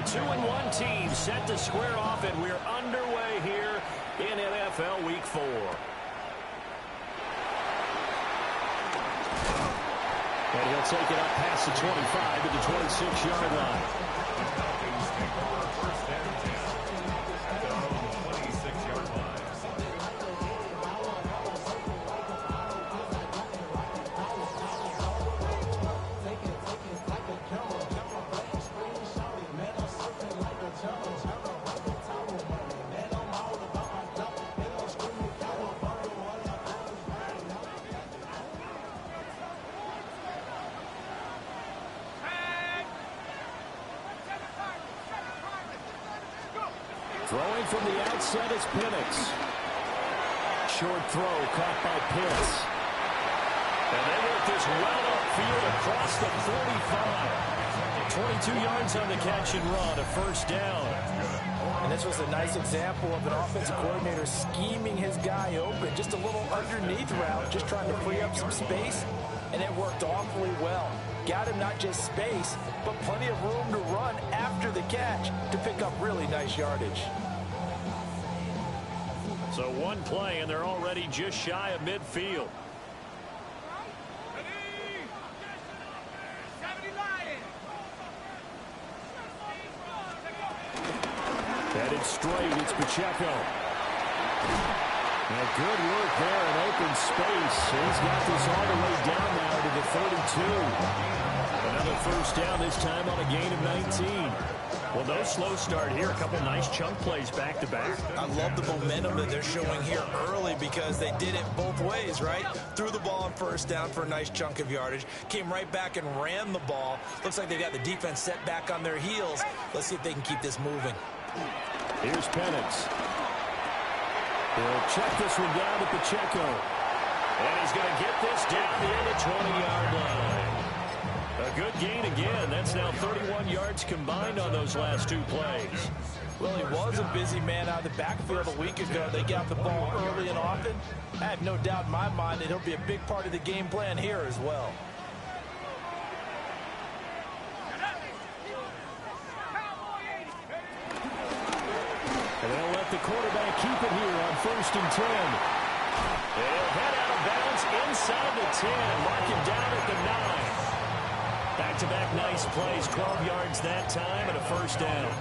2-1 team set to square off, and we're underway here in NFL Week 4. And he'll take it up past the 25 to the 26-yard line. Throwing from the outset is Penix. Short throw caught by Pitts. And they work this well upfield across the 45. 22 yards on the catch and run, a first down. And this was a nice example of an offensive coordinator scheming his guy open. Just a little underneath route, just trying to free up some space. And it worked awfully well. Got him not just space, but plenty of room to run after the catch to pick up really nice yardage. So one play, and they're already just shy of midfield. Headed straight, it's Pacheco. And good work there in open space. He's got this all the way down now to the 32. Another first down, this time on a gain of 19. Well, no slow start here. A couple nice chunk plays back-to-back. I love the momentum that they're showing here early because they did it both ways, right? Threw the ball on first down for a nice chunk of yardage. Came right back and ran the ball. Looks like they got the defense set back on their heels. Let's see if they can keep this moving. Here's Penix. He'll check this one down to Pacheco. And he's going to get this down near the 20-yard line. A good gain again. That's now 31 yards combined on those last two plays. Well, he was a busy man out of the backfield a week ago. They got the ball early and often. I have no doubt in my mind that he'll be a big part of the game plan here as well. And they'll let the quarterback keep it here on 1st and 10. They'll head out of bounds inside the 10. Mark him down at the 9. Back-to-back nice plays, 12 yards that time and a first down.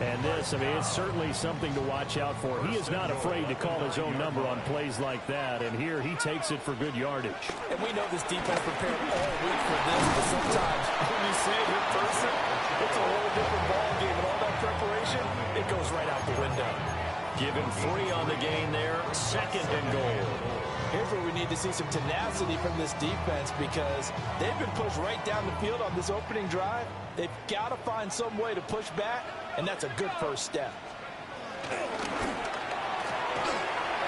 And this, I mean, it's certainly something to watch out for. He is not afraid to call his own number on plays like that. And here he takes it for good yardage. And we know this defense prepared all week for this, but sometimes when you say it in person, it's a whole different ball game. And all that preparation, it goes right out the window. Give him 3 on the gain there, 2nd and goal. Here's where we need to see some tenacity from this defense because they've been pushed right down the field on this opening drive. They've got to find some way to push back, and that's a good first step.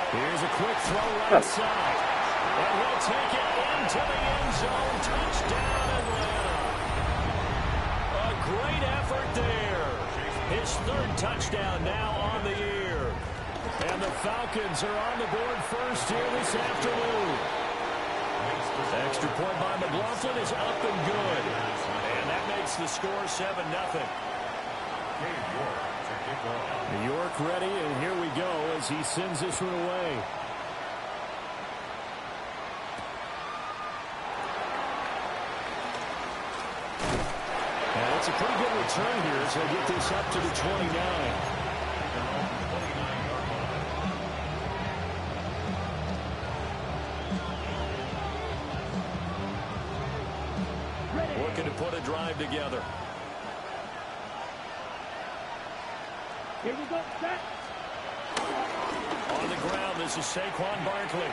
Here's a quick throw right side. And he'll take it into the end zone. Touchdown, Atlanta. A great effort there. His 3rd touchdown now on the year. And the Falcons are on the board first here this afternoon. Extra point by McLaughlin is up and good. And that makes the score 7-0. New York ready, and here we go as he sends this one away. And it's a pretty good return here as they get this up to the 29. Looking to put a drive together. Here we go, set. On the ground, this is Saquon Barkley.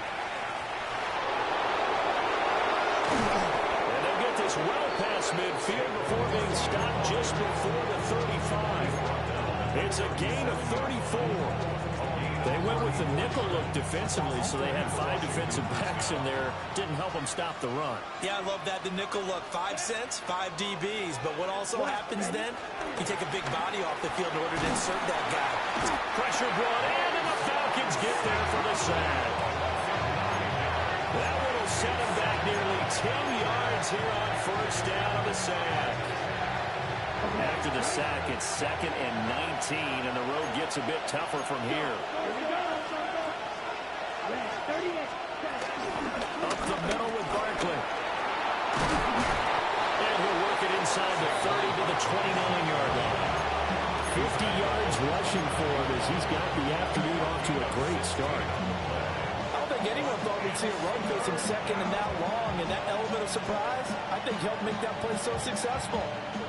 And they'll get this well past midfield before being stopped just before the 35. It's a gain of 34. They went with the nickel look defensively, so they had 5 defensive backs in there. Didn't help them stop the run. Yeah, I love that, the nickel look. 5 cents, 5 DBs. But what also happens then, you take a big body off the field in order to insert that guy. Pressure brought in, and the Falcons get there for the sack. That one will set them back nearly 10 yards here on first down of the sack. After the sack, it's 2nd and 19, and the road gets a bit tougher from here. Up the middle with Barkley. And he'll work it inside the 30 to the 29-yard line. 50 yards rushing for him as he's got the afternoon off to a great start. I don't think anyone thought we'd see a run facing 2nd and that long, and that element of surprise, I think, helped make that play so successful.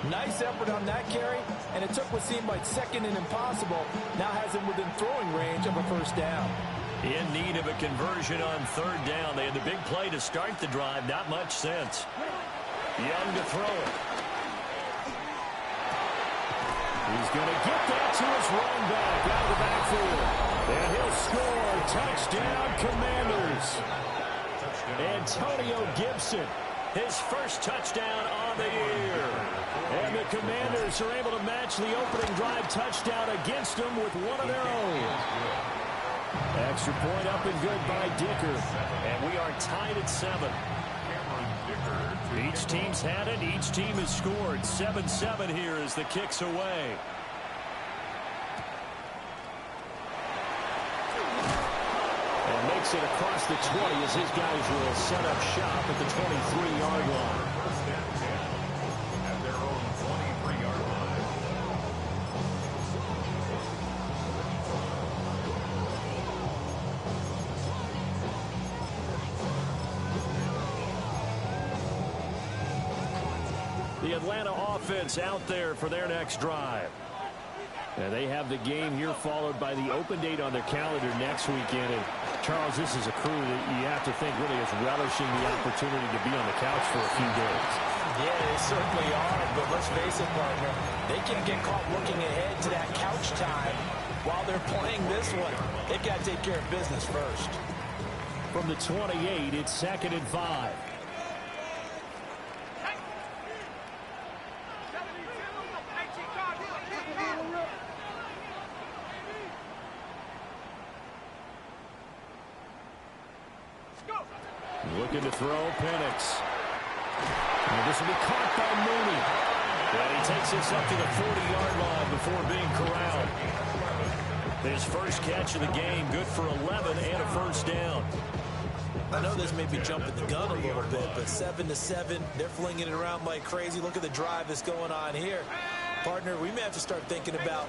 Nice effort on that carry, and it took what seemed like 2nd and impossible, now has him within throwing range of a first down. In need of a conversion on 3rd down. They had the big play to start the drive. Not much sense. Young to throw it. He's going to get that to his running back out of the backfield. And he'll score. Touchdown, Commanders. Antonio Gibson, his first touchdown on the year. And the Commanders are able to match the opening drive touchdown against them with one of their own. Extra point up and good by Dicker. And we are tied at 7. Each team's had it. Each team has scored. 7-7 here as the kick's away. And makes it across the 20 as his guys will set up shop at the 23-yard line. At their own 23-yard line. The Atlanta offense out there for their next drive. And they have the game here followed by the open date on their calendar next weekend. And Charles, this is a crew that you have to think really is relishing the opportunity to be on the couch for a few days. Yeah, they certainly are, but let's face it, partner, they can't get caught looking ahead to that couch time while they're playing this one. They've got to take care of business first. From the 28, it's 2nd and 5. Looking to throw, Penix. And this will be caught by Mooney. And he takes this up to the 40-yard line before being corralled. His first catch of the game, good for 11 and a first down. I know this may be jumping the gun a little bit, but 7-7, they're flinging it around like crazy. Look at the drive that's going on here. Partner, we may have to start thinking about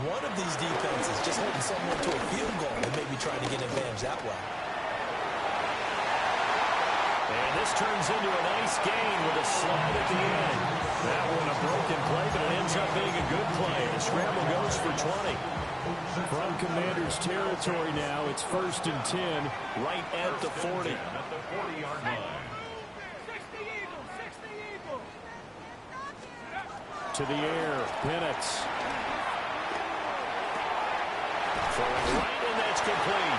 one of these defenses just holding someone to a field goal and maybe trying to get an advantage that way. And this turns into a nice gain with a slide at the end. That one a broken play, but it ends up being a good play. The scramble goes for 20. From Commanders territory now, it's 1st and 10, right at the 40. At the 40-yard line. To the air, Penix. Throwing right, and that's complete.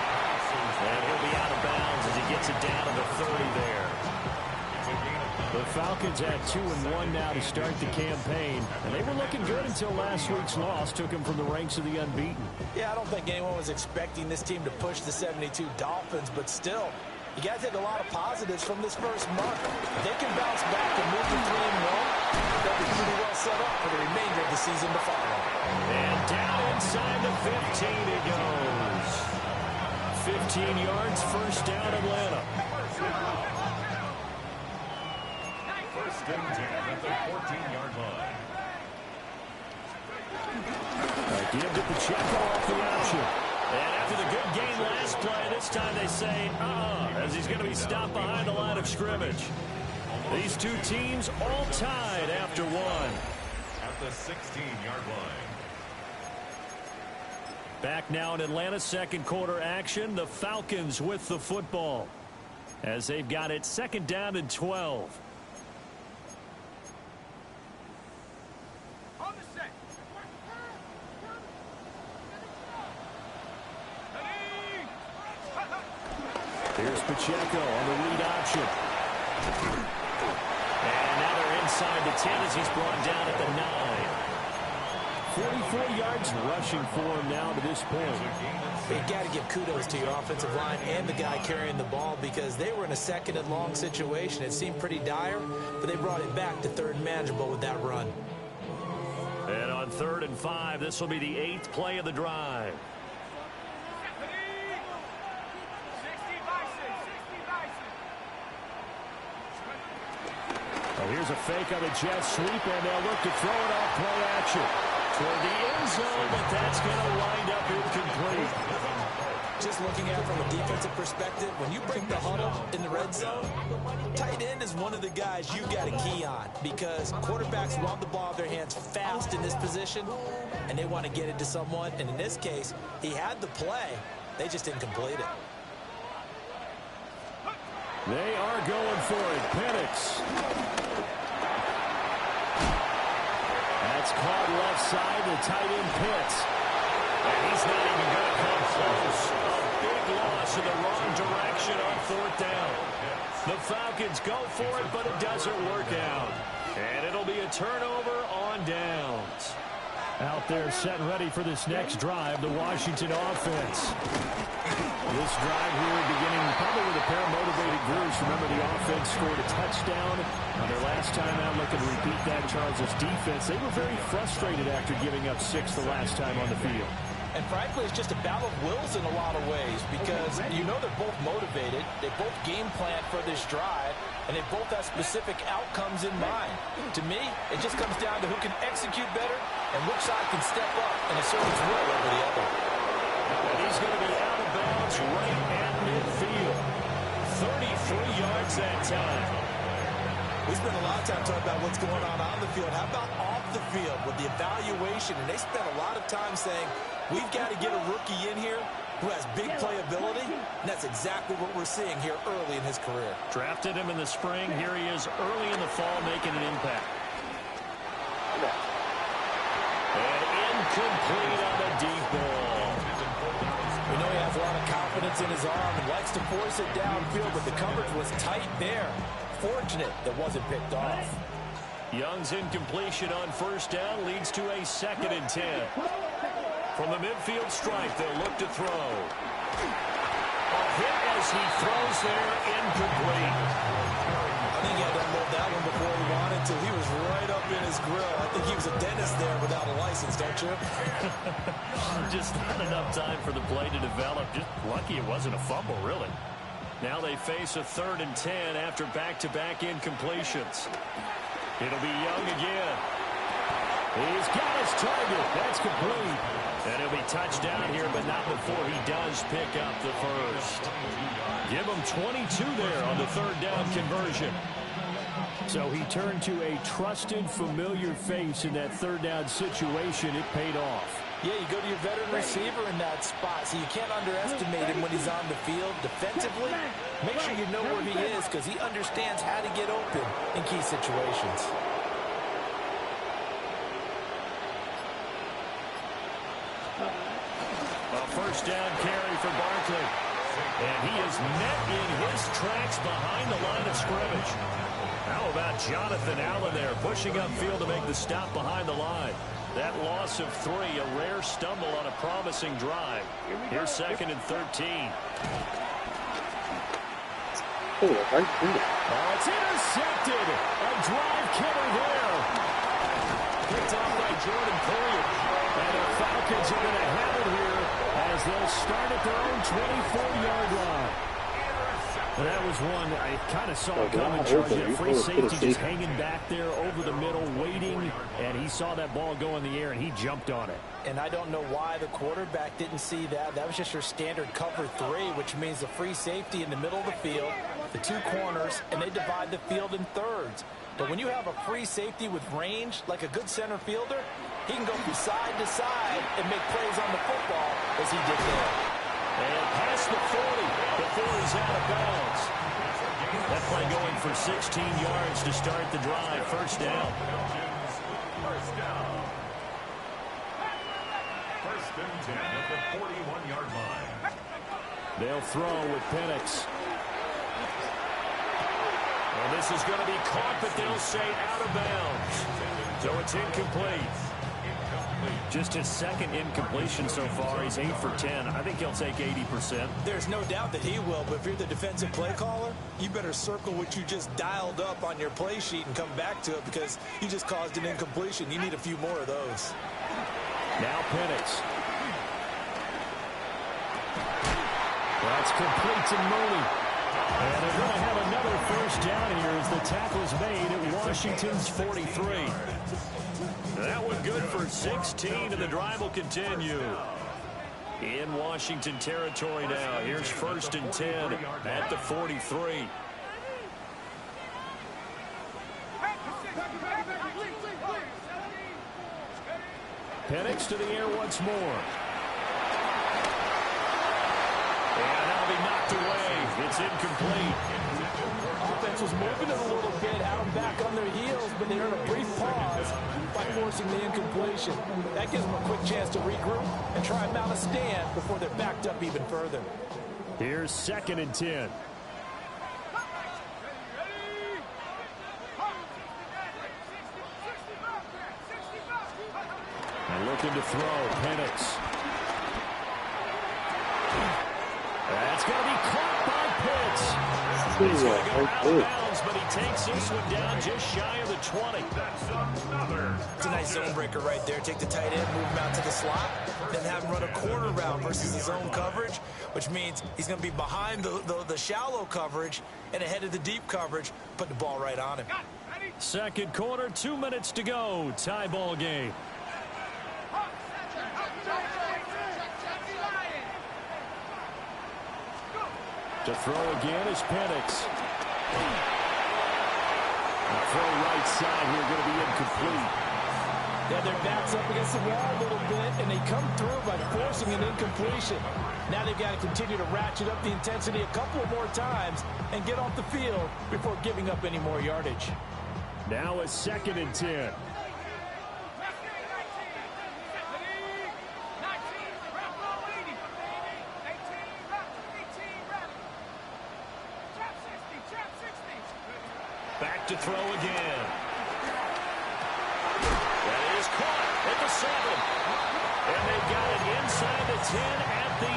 And he'll be out of bounds as he gets it down to the 30 there. The Falcons had 2-1 now to start the campaign, and they were looking good until last week's loss took them from the ranks of the unbeaten. Yeah, I don't think anyone was expecting this team to push the 72 Dolphins, but still, you got to take a lot of positives from this first month. If they can bounce back and move to 3-1, they'll be pretty well set up for the remainder of the season to follow. And down inside the 15 it goes. 15 yards, first down, Atlanta. First and 10 at the 14-yard line. Give to Pacheco off the option. And after the good gain last play, this time they say, as he's going to be stopped behind the line of scrimmage. These two teams all tied after one. At the 16-yard line. Back now in Atlanta's second quarter action, the Falcons with the football as they've got it 2nd down and 12. Here's Pacheco on the read option. And now they're inside the 10 as he's brought down at the 9. 44 yards rushing for him now to this point. You got to give kudos to your offensive line and the guy carrying the ball because they were in a 2nd and long situation. It seemed pretty dire, but they brought it back to 3rd and manageable with that run. And on 3rd and 5, this will be the 8th play of the drive. Here's a fake on the jet sweep, and they'll look to throw it off play action toward the end zone, but that's going to wind up incomplete. Just looking at it from a defensive perspective, when you break the huddle in the red zone, tight end is one of the guys you got to key on because quarterbacks want the ball in their hands fast in this position, and they want to get it to someone. And in this case, he had the play. They just didn't complete it. They are going for it. Penix. That's caught left side. The tight end Pitts. And he's not even going to come close. A big loss in the wrong direction on 4th down. The Falcons go for it, but it doesn't work out. And it'll be a turnover on downs. Out there set ready for this next drive, the Washington offense. This drive here beginning probably with a pair of motivated groups. Remember, the offense scored a touchdown on their last time out. Looking to repeat that. Charles' defense, they were very frustrated after giving up 6 the last time on the field. And frankly, it's just a battle of wills in a lot of ways because you know they're both motivated. They both game plan for this drive, and they both have specific outcomes in mind. To me, it just comes down to who can execute better and which side can step up and assert its will over the other. And he's going to be out of bounds right at midfield. 33 yards that time. We spent a lot of time talking about what's going on the field. How about off the field with the evaluation? And they spent a lot of time saying, we've got to get a rookie in here who has big playability. And that's exactly what we're seeing here early in his career. Drafted him in the spring. Here he is early in the fall making an impact. And incomplete on the deep ball. We know he has a lot of confidence in his arm and likes to force it downfield, but the coverage was tight there. Fortunate that wasn't picked off. Young's incompletion on 1st down leads to a 2nd and 10. From the midfield stripe, they'll look to throw. A hit as he throws there, incomplete. I think he had to unload that one before he wanted to. He was right up in his grill. I think he was a dentist there without a license, don't you? Just not enough time for the play to develop. Just lucky it wasn't a fumble, really. Now they face a 3rd and 10 after back-to-back incompletions. It'll be Young again. He's got his target. That's complete. And he'll be touched down here, but not before he does pick up the first. Give him 22 there on the 3rd down conversion. So he turned to a trusted, familiar face in that 3rd down situation. It paid off. Yeah, you go to your veteran receiver in that spot, so you can't underestimate him when he's on the field. Defensively, make sure you know where he is because he understands how to get open in key situations. A 1st down carry for Barkley. And he is met in his tracks behind the line of scrimmage. How about Jonathan Allen there pushing upfield to make the stop behind the line? That loss of 3, a rare stumble on a promising drive. Here's 2nd and 13. Oh, it's intercepted. A drive killer there. Picked off by Jordan Poyer. And the Falcons are going to have it here as they'll start at their own 24-yard line. Well, that was one I kind of saw coming, Charles. That free safety just hanging back there over the middle, waiting, and he saw that ball go in the air, and he jumped on it. And I don't know why the quarterback didn't see that. That was just your standard cover 3, which means a free safety in the middle of the field, the 2 corners, and they divide the field in thirds. But when you have a free safety with range, like a good center fielder, he can go from side to side and make plays on the football as he did there. And past the 40 before he's out of bounds. That play going for 16 yards to start the drive. 1st down. 1st and 10 at the 41-yard line. They'll throw with Penix. And this is going to be caught, but they'll say out of bounds. So it's incomplete. Just his second incompletion so far. He's 8 for 10. I think he'll take 80%. There's no doubt that he will, but if you're the defensive play caller, you better circle what you just dialed up on your play sheet and come back to it because you just caused an incompletion. You need a few more of those. Now Penix. That's complete to Mooney. And they're going to have another first down here as the tackle's made at Washington's 43. That one good for 16, and the drive will continue. In Washington territory now. Here's 1st and 10 at the 43. Penix to the air once more. And that'll be knocked away. It's incomplete. Offense was moving it a little bit, had them back on their heels, but they earned a brief pause by forcing the incompletion. That gives them a quick chance to regroup and try and mount a stand before they're backed up even further. Here's 2nd and 10. And looking to throw, Penix. That's going to be caught by Pitts. He's going to go out of bounds, but he takes this one down just shy of the 20. It's a nice zone breaker right there. Take the tight end, move him out to the slot, then have him run a corner route versus his zone coverage, which means he's going to be behind the shallow coverage and ahead of the deep coverage, put the ball right on him. Second quarter, 2 minutes to go. Tie ball game. To throw again is Penix. Throw right side here, going to be incomplete. Yeah, their back's up against the wall a little bit, and they come through by forcing an incompletion. Now they've got to continue to ratchet up the intensity a couple more times and get off the field before giving up any more yardage. Now a 2nd and 10. Back to throw again. That is caught at the 7. And they've got it inside the 10 at the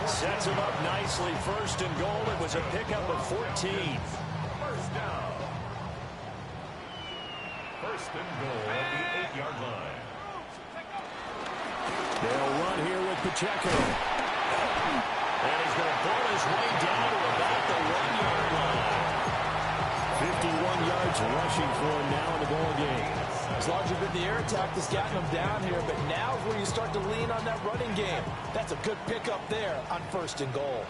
8. Sets him up nicely. 1st and goal. It was a pickup of 14. First down. 1st and goal at the 8-yard line. They'll run here with Pacheco. And he's going to pull his way down to about the 1-yard line. 51 yards rushing for him now in the ball game. As long as you've been the air attack that's gotten them down here, but now is where you start to lean on that running game. That's a good pickup there on 1st and goal.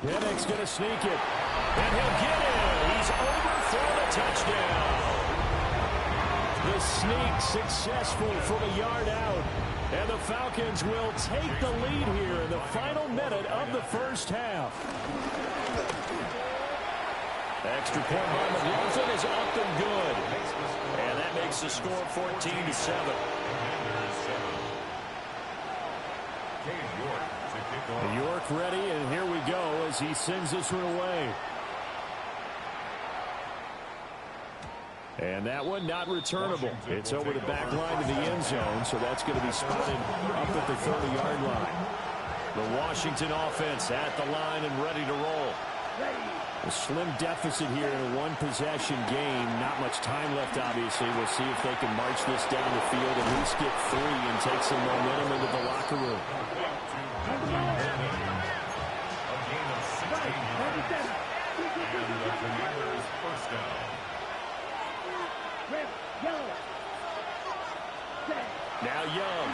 Penix going to sneak it. And he'll get it. He's over for the touchdown. The sneak successful from a yard out. And the Falcons will take the lead here in the final minute of the 1st half. Extra point by McLaughlin is up and good. And that makes the score 14-7. York ready, and here we go as he sends this one away. And that one not returnable. It's over the back line to the end zone, so that's going to be spotted up at the 30-yard line. The Washington offense at the line and ready to roll. A slim deficit here in a one-possession game. Not much time left, obviously. We'll see if they can march this down the field, at least get 3 and take some momentum into the locker room. Now Young.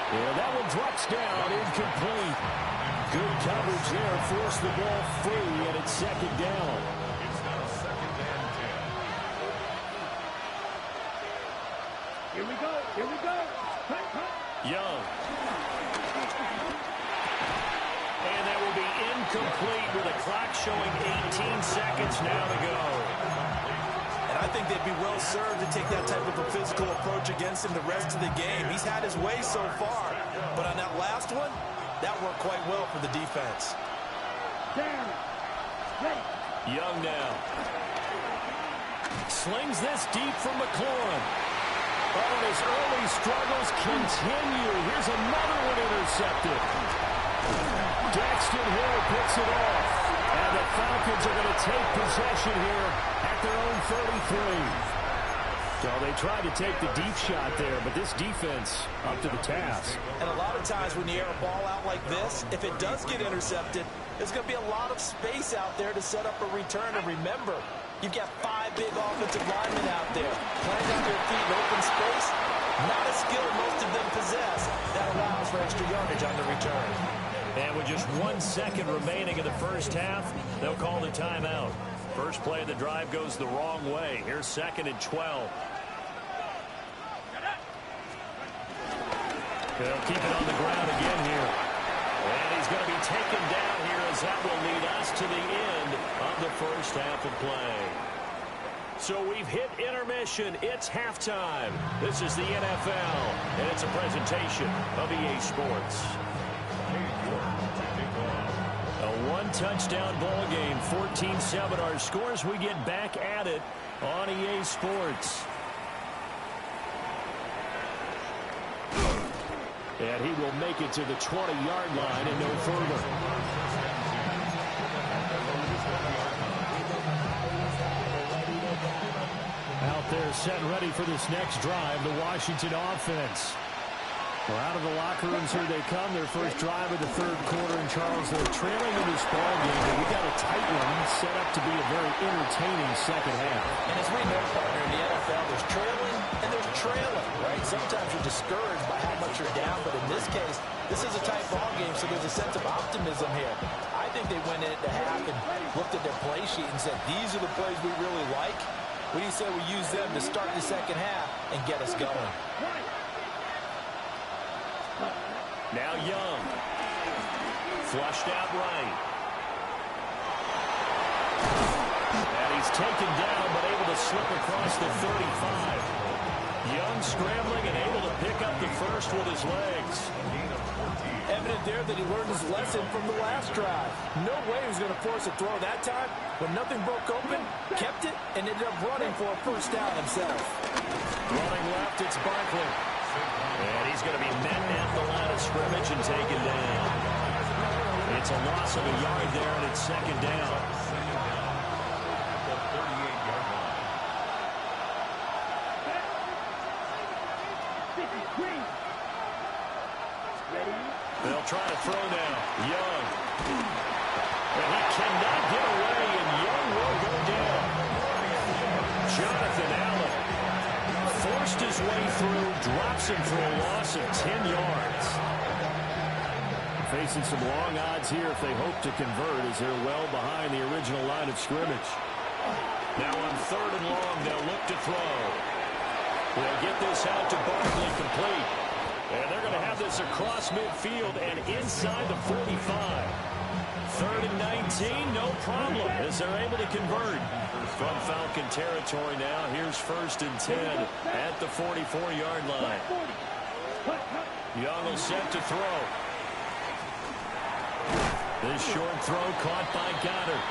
Yeah, that one drops down, incomplete. Good coverage there, forced the ball free, and it's 2nd down. It's now 2nd and 10. Here we go. Here we go. Cut. Young. incomplete with a clock showing 18 seconds now to go. And I think they'd be well served to take that type of a physical approach against him the rest of the game. He's had his way so far, but on that last one, that worked quite well for the defense. Young now. Slings this deep from McLaurin. Oh, and his early struggles continue. Here's another one intercepted. Daxton Hill picks it off. And the Falcons are going to take possession here at their own 33. So they tried to take the deep shot there, but this defense up to the task. And a lot of times when you air a ball out like this, if it does get intercepted, there's going to be a lot of space out there to set up a return. And remember, you've got 5 big offensive linemen out there. Playing on their feet in open space, not a skill most of them possess. That allows for extra yardage on the return. And with just 1 second remaining in the first half, they'll call the timeout. First play of the drive goes the wrong way. Here's 2nd and 12. They'll keep it on the ground again here. And he's going to be taken down here as that will lead us to the end of the first half of play. So we've hit intermission. It's halftime. This is the NFL, and it's a presentation of EA Sports. A one-touchdown ball game, 14-7 our scores. We get back at it on EA Sports. And he will make it to the 20-yard line and no further. Out there set and ready for this next drive, the Washington offense. Well, out of the locker rooms, here they come. Their first drive of the third quarter. And Charles, they're trailing in this ball game, but we got a tight one set up to be a very entertaining second half. And as we know, partner, in the NFL, there's trailing and there's trailing, right? Sometimes you're discouraged by how much you're down, but in this case, this is a tight ball game, so there's a sense of optimism here. I think they went in at the half and looked at their play sheet and said, these are the plays we really like. What do you say we use them to start the second half and get us going? Now Young. Flushed out right. And he's taken down, but able to slip across the 35. Young scrambling and able to pick up the first with his legs. Evident there that he learned his lesson from the last drive. No way he was going to force a throw that time. When nothing broke open, kept it, and ended up running for a first down himself. Running left, it's Barkley. And he's going to be met at the line of scrimmage and taken down. It's a loss of a yard there, and it's second down. They'll try to throw now. Young. And he cannot get away, and Young will go down. Jonathan Allen forced his way through, drops him for a loss of 10 yards. Facing some long odds here if they hope to convert, as they're well behind the original line of scrimmage. Now on 3rd and long, they'll look to throw. They'll get this out to Barkley, complete. And they're going to have this across midfield and inside the 45. 3rd and 19, no problem, as they're able to convert. From Falcon territory now, here's 1st and 10 at the 44-yard line. Young will set to throw. This short throw caught by Goddard.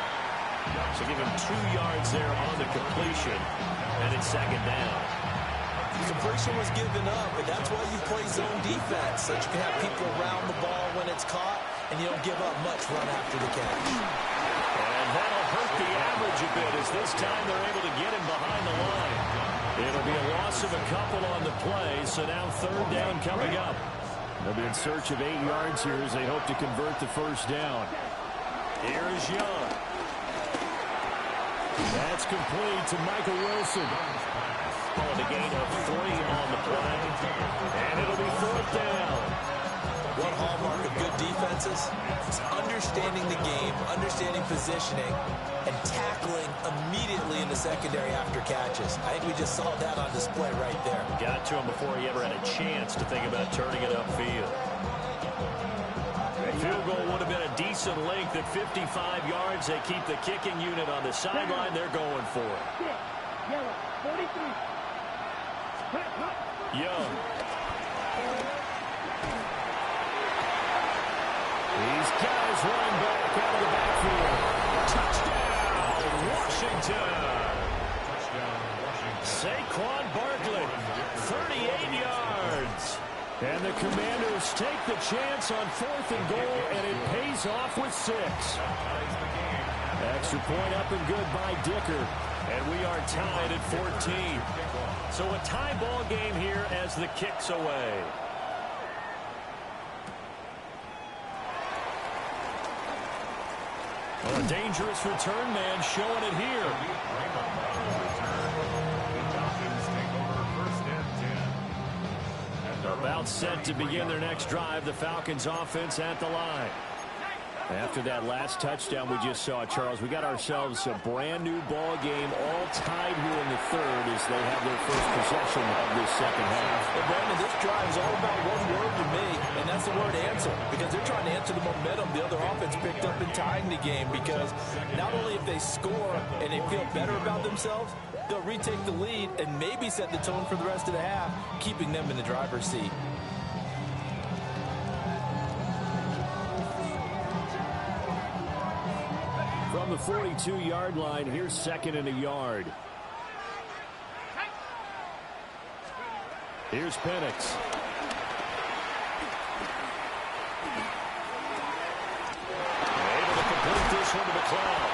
So give him 2 yards there on the completion, and it's second down. Completion was given up, and that's why you play zone defense, so that you can have people around the ball when it's caught, and you don't give up much run after the catch. And that'll hurt the average a bit, as this time they're able to get him behind the line. It'll be a loss of a couple on the play, so now 3rd down coming up. They'll be in search of 8 yards here as they hope to convert the first down. Here is Young. That's complete to Michael Wilson. On the gain of 3 on the play. And it'll be 4th down. One hallmark of good defenses is understanding the game, understanding positioning, and tackling immediately in the secondary after catches. I think we just saw that on display right there. Got to him before he ever had a chance to think about turning it upfield. Field goal would have been a decent decent length at 55 yards. They keep the kicking unit on the sideline. They're going for it. Yellow, 43. Young. He's got his running back out of the backfield. Touchdown, Washington. Saquon Barkley, 38 yards. And the Commanders take the chance on 4th and goal, and it pays off with 6. Extra point up and good by Dicker. And we are tied at 14. So a tie ball game here as the kick's away. Well, a dangerous return man showing it here. About set to begin their next drive. The Falcons offense at the line. After that last touchdown we just saw, Charles, we got ourselves a brand new ball game, all tied here in the third as they have their first possession of this second half. Well, Brandon, this drive is all about one word to me, and that's the word answer, because they're trying to answer the momentum the other offense picked up in tying the game, because not only if they score and they feel better about themselves, they'll retake the lead and maybe set the tone for the rest of the half, keeping them in the driver's seat. From the 42-yard line, here's 2nd and a yard. Here's Penix. Able to complete this one to McLeod.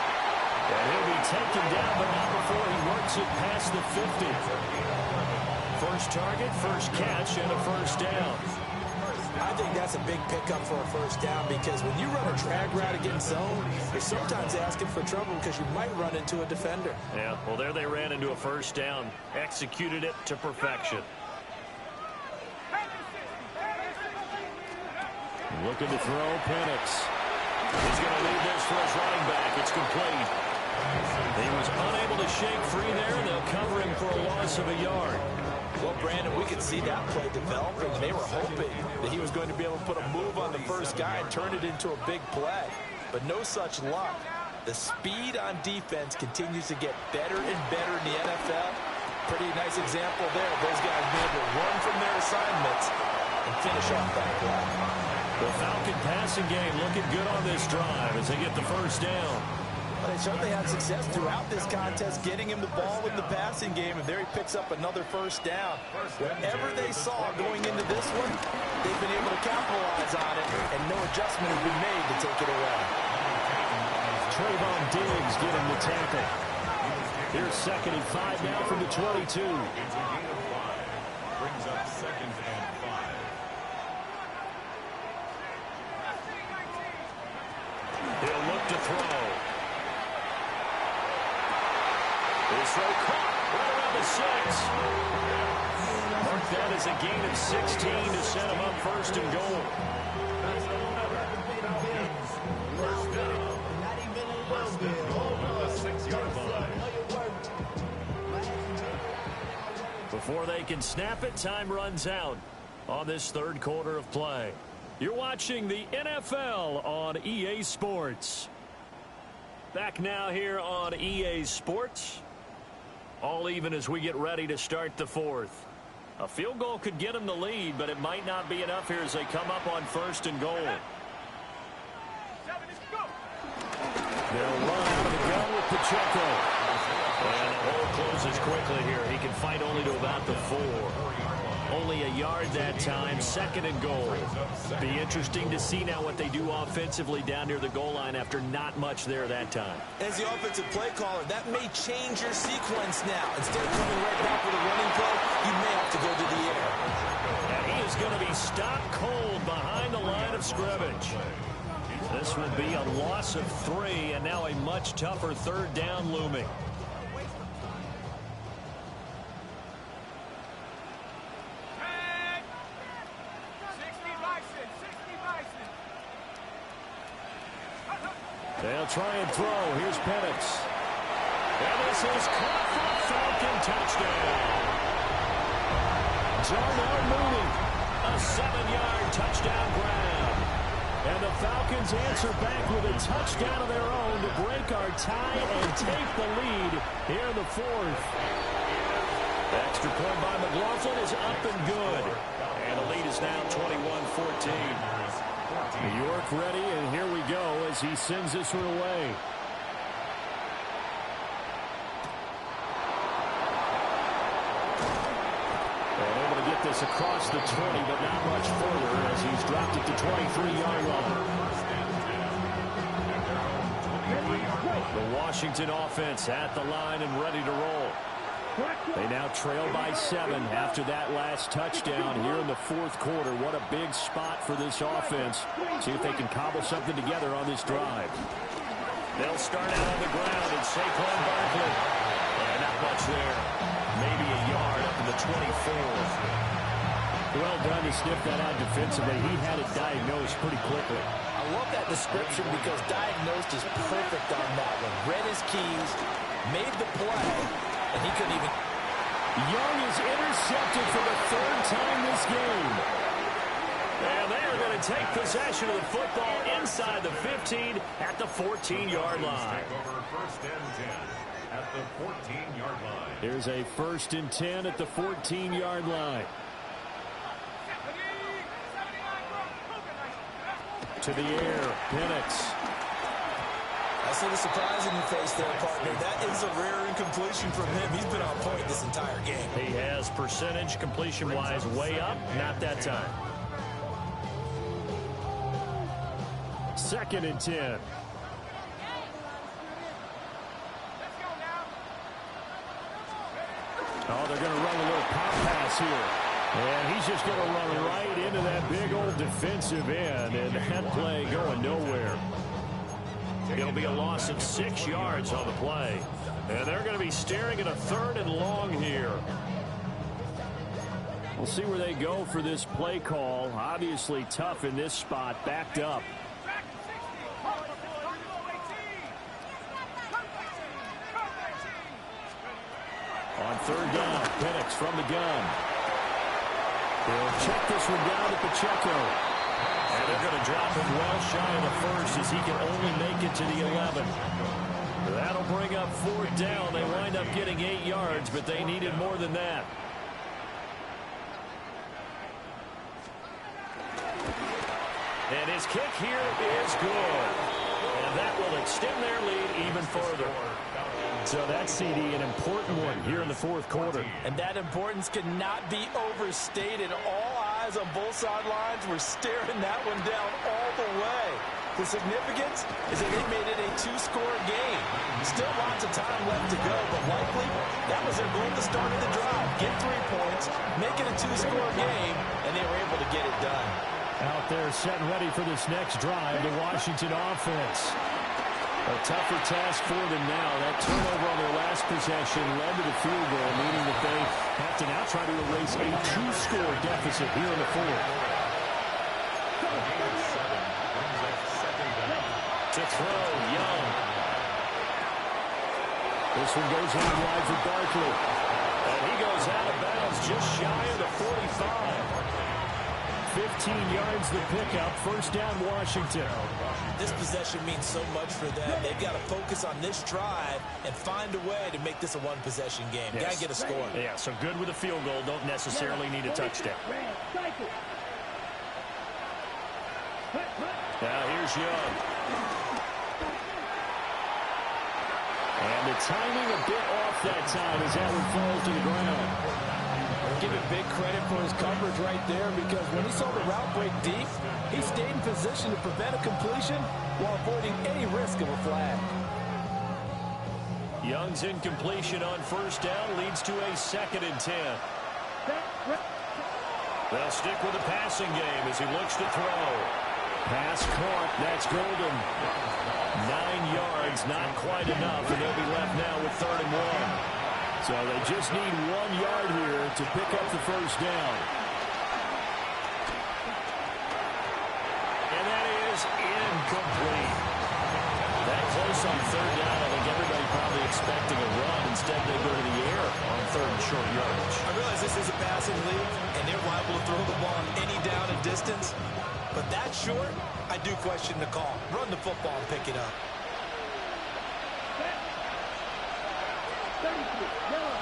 And he'll be taken down, but not before he works it past the 50. First target, first catch, and a first down. I think that's a big pickup for a first down, because when you run a drag route against zone, you're sometimes asking for trouble because you might run into a defender. Yeah, well, there they ran into a first down. Executed it to perfection. Looking to throw, Penix. He's going to leave this for his running back. It's complete. He was unable to shake free there, and they'll cover him for a loss of a yard. Well, Brandon, we could see that play developing. They were hoping that he was going to be able to put a move on the first guy and turn it into a big play. But no such luck. The speed on defense continues to get better and better in the NFL. Pretty nice example there. Those guys being able to run from their assignments and finish off that play. The Falcon passing game looking good on this drive as they get the first down. Well, they certainly had success throughout this contest getting him the ball in the passing game, and there he picks up another first down. Whatever they saw going into this one, they've been able to capitalize on it, and no adjustment has been made to take it away. Trayvon Diggs getting the tackle. Here's 2nd and 5 now from the 22. Brings up 2nd and 5. He'll look to throw. His throw caught right around the 6. Mark that as a gain of 16 to set him up 1st and goal. Before they can snap it, time runs out on this 3rd quarter of play. You're watching the NFL on EA Sports. Back now here on EA Sports. All even as we get ready to start the 4th. A field goal could get them the lead, but it might not be enough here as they come up on 1st and goal. They'll run out of the gun with Pacheco. And the hole closes quickly here. He can fight only to about the 4. Only a yard that time, 2nd and goal. Be interesting to see now what they do offensively down near the goal line after not much there that time. As the offensive play caller, that may change your sequence now. Instead of coming right back with a running play, you may have to go to the air. And he is going to be stopped cold behind the line of scrimmage. This will be a loss of 3, and now a much tougher 3rd down looming. They'll try and throw. Here's Penix. And this is caught for a Falcon touchdown. Darnell Mooney, a 7-yard touchdown grab. And the Falcons answer back with a touchdown of their own to break our tie and take the lead here in the fourth. The extra point by McLaughlin is up and good. And the lead is now 21-14. New York ready, and here we go as he sends this one away. This across the 20, but not much further as he's dropped it to 23-yard line. The Washington offense at the line and ready to roll. They now trail by 7 after that last touchdown here in the fourth quarter. What a big spot for this offense. See if they can cobble something together on this drive. They'll start out on the ground and Saquon Barkley. Not much there. Maybe a yard up in the 24. Well done to sniff that out defensively. He had it diagnosed pretty quickly. I love that description because diagnosed is perfect on that one. Read his keys, made the play, and he couldn't even... Young is intercepted for the third time this game. And they are going to take possession of the football inside the 15 at the 14-yard line. First and 10 at the 14-yard line. Here's a 1st and 10 at the 14-yard line. To the air, Penix. I see the surprise in your face there, partner. That is a rare incompletion from him. He's been on point this entire game. He has percentage completion-wise way up. Not that time. 2nd and 10. Oh, they're going to run a little pop pass here. And he's just going to run right into that big old defensive end, and that play going nowhere. It'll be a loss of 6 yards on the play. And they're going to be staring at a 3rd and long here. We'll see where they go for this play call. Obviously tough in this spot, backed up. On 3rd down, Penix from the gun. They'll check this one down to Pacheco. And they're going to drop him well shy of the 1st as he can only make it to the 11. That'll bring up 4th down. They wind up getting 8 yards, but they needed more than that. And his kick here is good. And that will extend their lead even further. So that CD, an important one here in the fourth quarter. And that importance cannot be overstated. All eyes on both sidelines were staring that one down all the way. The significance is that they made it a 2-score game. Still lots of time left to go, but likely that was their goal at the start of the drive. Get 3 points, make it a 2-score game, and they were able to get it done. Out there set and ready for this next drive, the Washington offense. A tougher task for them now. That turnover on their last possession led to the field goal, meaning that they have to now try to erase a 2-score deficit here in the fourth. To throw, Young. This one goes out wide for Barkley. And he goes out of bounds just shy of the 45. 15 yards the pickup. 1st down, Washington. This possession means so much for them. They've got to focus on this drive and find a way to make this a one-possession game. Yes. Got to get a score. Yeah, so good with a field goal. Don't necessarily need a touchdown. Now here's Young. And the timing a bit off that time as that one falls to the ground. Give him big credit for his coverage right there because when he saw the route break deep, he stayed in position to prevent a completion while avoiding any risk of a flag. Young's incompletion on 1st down leads to a 2nd and 10. They'll stick with the passing game as he looks to throw. Pass caught. That's golden. 9 yards, not quite enough, and they'll be left now with 3rd and 1. So they just need 1 yard here to pick up the 1st down. And that is incomplete. That close on 3rd down. I think everybody probably expecting a run. Instead, they go to the air on 3rd and short yardage. I realize this is a passing league, and they're liable to throw the ball on any down and distance. But that short, I do question the call. Run the football and pick it up. 33, yellow.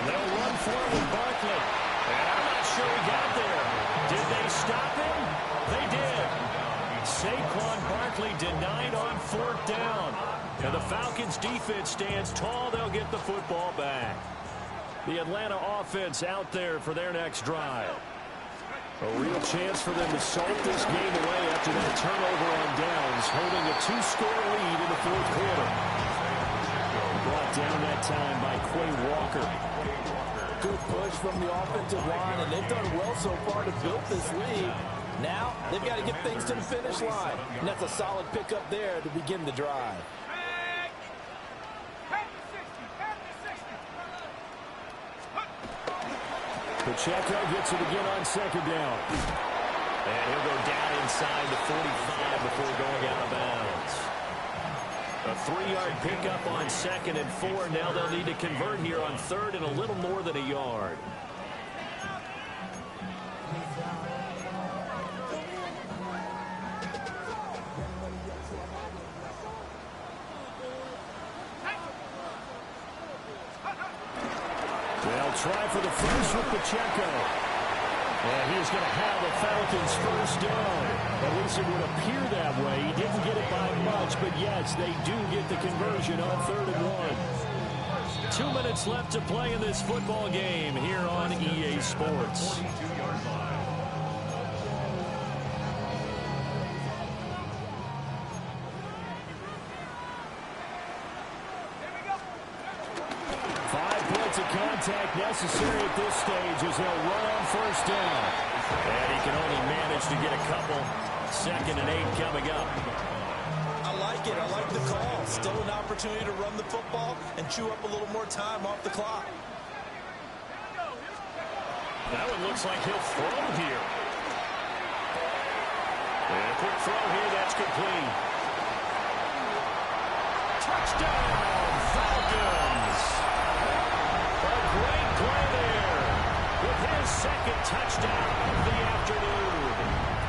They'll run for it with Barkley. And I'm not sure he got there. Did they stop him? They did. Saquon Barkley denied on 4th down. And the Falcons defense stands tall. They'll get the football back. The Atlanta offense out there for their next drive. A real chance for them to salt this game away after that turnover on downs, holding a 2-score lead in the 4th quarter. Brought down that time by Quay Walker. Good push from the offensive line, and they've done well so far to build this lead. Now, they've got to get things to the finish line, and that's a solid pickup there to begin the drive. Pacheco gets it again on 2nd down. And he'll go down inside the 45 before going out of bounds. A 3-yard pickup on 2nd and 4. Now they'll need to convert here on 3rd and a little more than a yard. They'll try for the first with Pacheco. And he's going to have the Falcons' first down. At least it would appear that way. He didn't get it by much, but yes, they do get the conversion on 3rd and 1. 2 minutes left to play in this football game here on EA Sports. Contact necessary at this stage as they'll run on 1st down. And he can only manage to get a couple. 2nd and 8 coming up. I like it. I like the call. Still an opportunity to run the football and chew up a little more time off the clock. That one looks like he'll throw here. And a quick throw here. That's complete. Touchdown, Falcons. Great play there with his 2nd touchdown of the afternoon.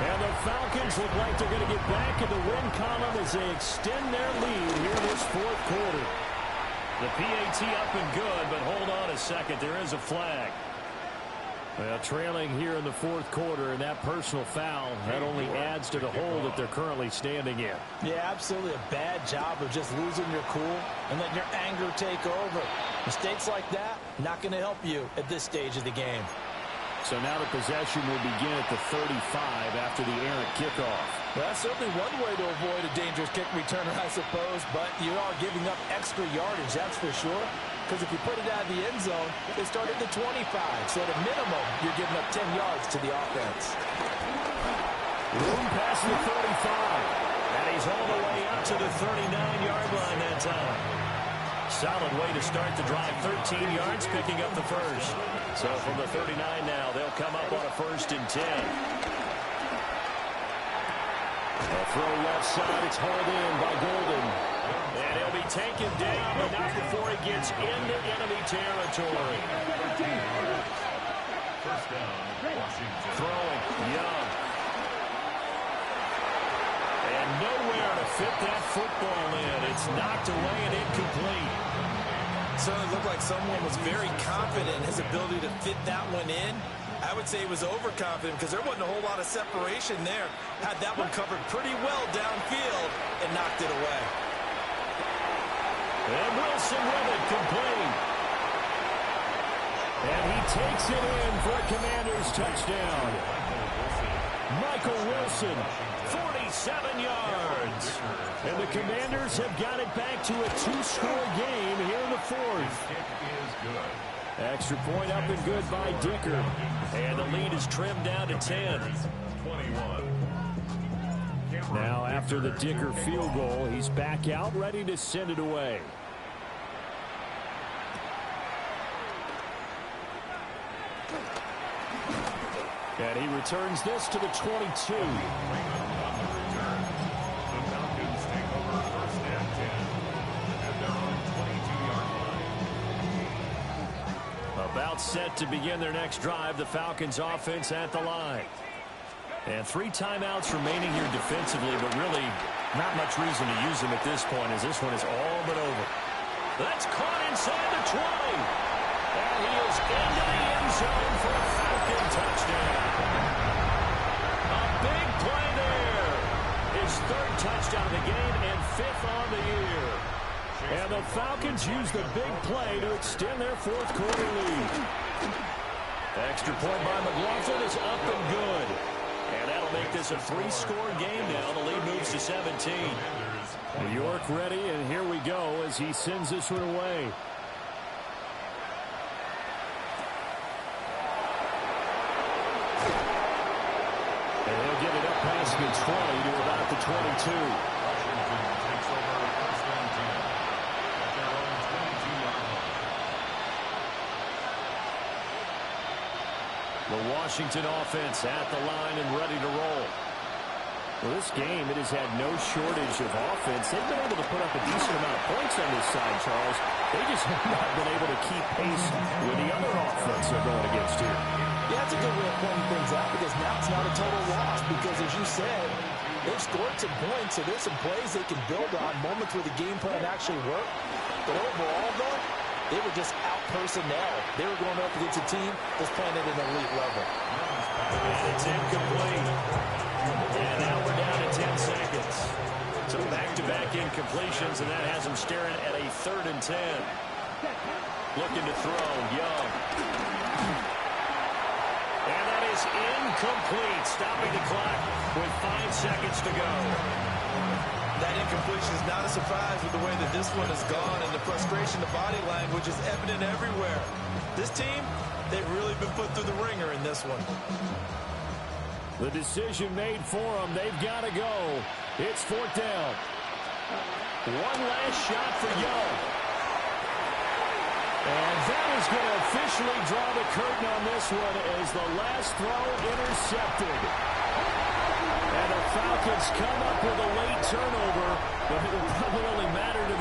And the Falcons look like they're going to get back in the win column as they extend their lead here in this 4th quarter. The PAT up and good, but hold on a second. There is a flag. Well, trailing here in the 4th quarter, and that personal foul, that only adds to the hole that they're currently standing in. Yeah, absolutely a bad job of just losing your cool and letting your anger take over. Mistakes like that, not going to help you at this stage of the game. So now the possession will begin at the 35 after the errant kickoff. Well, that's certainly one way to avoid a dangerous kick returner, I suppose, but you are giving up extra yardage, that's for sure. Because if you put it out of the end zone, they start at the 25. So at a minimum, you're giving up 10 yards to the offense. Room past the 35. And he's all the way up to the 39-yard line that time. Solid way to start the drive. 13 yards, picking up the first. So from the 39 now, they'll come up on a 1st and 10. A throw left side. It's hauled in by Golden. And he'll be taken down, but not before he gets into enemy territory. First down, Washington. Throwing, Young. And nowhere to fit that football in. It's knocked away and incomplete. Certainly looked like someone was very confident in his ability to fit that one in. I would say he was overconfident because there wasn't a whole lot of separation there. Had that one covered pretty well downfield and knocked it away. And Wilson with it, complete. And he takes it in for a Commanders touchdown. Michael Wilson, 47 yards. And the Commanders have got it back to a 2-score game here in the 4th. Extra point up and good by Dicker. And the lead is trimmed down to 10. 21. Now after the Dicker field goal, he's back out ready to send it away. And he returns this to the 22. timeouts set to begin their next drive. The Falcons offense at the line. And 3 timeouts remaining here defensively, but really not much reason to use them at this point as this one is all but over. That's caught inside the 20. And he is into the end zone for a Falcon touchdown. A big play there. His 3rd touchdown of the game and 5th on the year. And the Falcons use the big play to extend their 4th quarter lead. Extra point by McLaughlin is up and good. And that'll make this a 3-score game now. The lead moves to 17. New York ready, and here we go as he sends this one away. And he'll get it up past the 20 to about the 22. Washington takes over 1st and 10 at their own 22-yard line. The Washington offense at the line and ready to roll. Well, this game, it has had no shortage of offense. They've been able to put up a decent amount of points on this side, Charles. They just have not been able to keep pace with the other offense they're going against here. Yeah, that's a good way of pointing things out because now it's not a total loss because, as you said, they've scored some points, so there's some plays they can build on, moments where the game plan actually worked. But overall, though, they were just out personnel. They were going up against a team that's playing at an elite level. And it's incomplete. And now we're down to 10 seconds. So back-to-back incompletions, and that has them staring at a 3rd and 10. Looking to throw, Young. And that is incomplete, stopping the clock with 5 seconds to go. That incompletion is not a surprise with the way that this one has gone, and the frustration, the body language is evident everywhere. This team, they've really been put through the ringer in this one. The decision made for them. They've got to go. It's 4th down. One last shot for Young. And that is going to officially draw the curtain on this one as the last throw intercepted. And the Falcons come up with a late turnover, but it will probably only matter to the